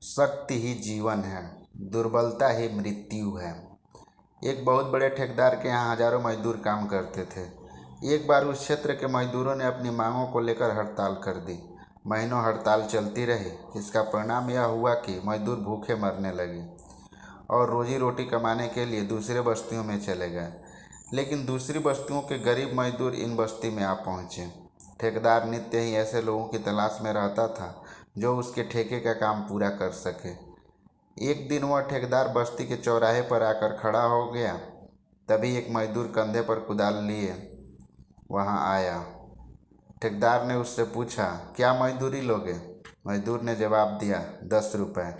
शक्ति ही जीवन है, दुर्बलता ही मृत्यु है। एक बहुत बड़े ठेकेदार के यहाँ हजारों मजदूर काम करते थे। एक बार उस क्षेत्र के मजदूरों ने अपनी मांगों को लेकर हड़ताल कर दी। महीनों हड़ताल चलती रही। इसका परिणाम यह हुआ कि मजदूर भूखे मरने लगे और रोजी रोटी कमाने के लिए दूसरे बस्तियों में चले गए। लेकिन दूसरी बस्तियों के गरीब मजदूर इन बस्ती में आ पहुँचे। ठेकेदार नित्य ही ऐसे लोगों की तलाश में रहता था जो उसके ठेके का काम पूरा कर सके। एक दिन वह ठेकेदार बस्ती के चौराहे पर आकर खड़ा हो गया। तभी एक मजदूर कंधे पर कुदाल लिए वहां आया। ठेकेदार ने उससे पूछा, क्या मजदूरी लोगे? मजदूर ने जवाब दिया, 10 रुपये।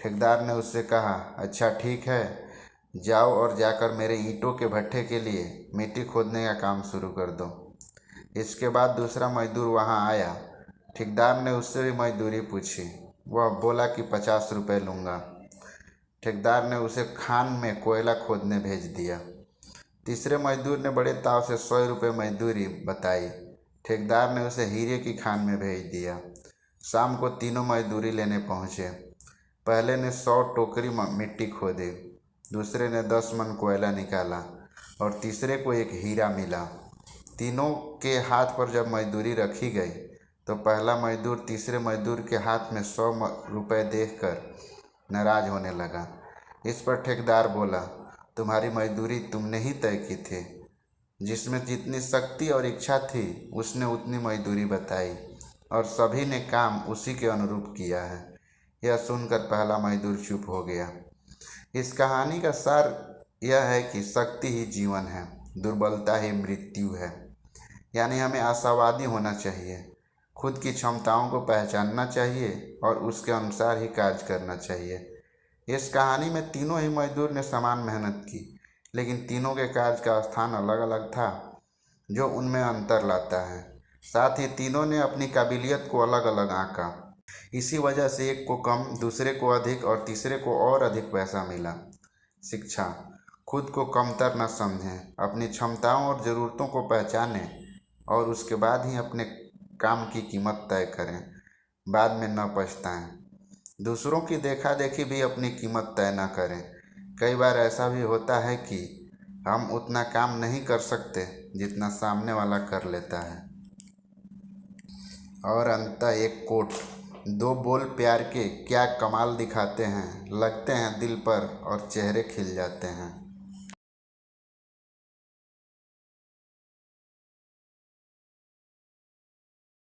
ठेकेदार ने उससे कहा, अच्छा ठीक है, जाओ और जाकर मेरे ईंटों के भट्ठे के लिए मिट्टी खोदने का काम शुरू कर दो। इसके बाद दूसरा मजदूर वहां आया। ठेकेदार ने उससे भी मजदूरी पूछी। वह बोला कि 50 रुपये लूँगा। ठेकेदार ने उसे खान में कोयला खोदने भेज दिया। तीसरे मजदूर ने बड़े ताव से 100 रुपये मजदूरी बताई। ठेकेदार ने उसे हीरे की खान में भेज दिया। शाम को तीनों मजदूरी लेने पहुँचे। पहले ने 100 टोकरी मिट्टी खोदी, दूसरे ने 10 मन कोयला निकाला और तीसरे को एक हीरा मिला। तीनों के हाथ पर जब मजदूरी रखी गई तो पहला मजदूर तीसरे मजदूर के हाथ में 100 रुपये देखकर नाराज होने लगा। इस पर ठेकेदार बोला, तुम्हारी मजदूरी तुमने ही तय की थी। जिसमें जितनी शक्ति और इच्छा थी उसने उतनी मजदूरी बताई और सभी ने काम उसी के अनुरूप किया है। यह सुनकर पहला मजदूर चुप हो गया। इस कहानी का सार यह है कि शक्ति ही जीवन है, दुर्बलता ही मृत्यु है। यानी हमें आशावादी होना चाहिए, खुद की क्षमताओं को पहचानना चाहिए और उसके अनुसार ही कार्य करना चाहिए। इस कहानी में तीनों ही मजदूर ने समान मेहनत की, लेकिन तीनों के कार्य का स्थान अलग अलग था, जो उनमें अंतर लाता है। साथ ही तीनों ने अपनी काबिलियत को अलग अलग आंका। इसी वजह से एक को कम, दूसरे को अधिक और तीसरे को और अधिक पैसा मिला। शिक्षा: खुद को कमतर न समझें, अपनी क्षमताओं और ज़रूरतों को पहचानें और उसके बाद ही अपने काम की कीमत तय करें। बाद में न पछताएं। दूसरों की देखा देखी भी अपनी कीमत तय न करें। कई बार ऐसा भी होता है कि हम उतना काम नहीं कर सकते जितना सामने वाला कर लेता है। और अंततः एक कोट, दो बोल प्यार के क्या कमाल दिखाते हैं, लगते हैं दिल पर और चेहरे खिल जाते हैं।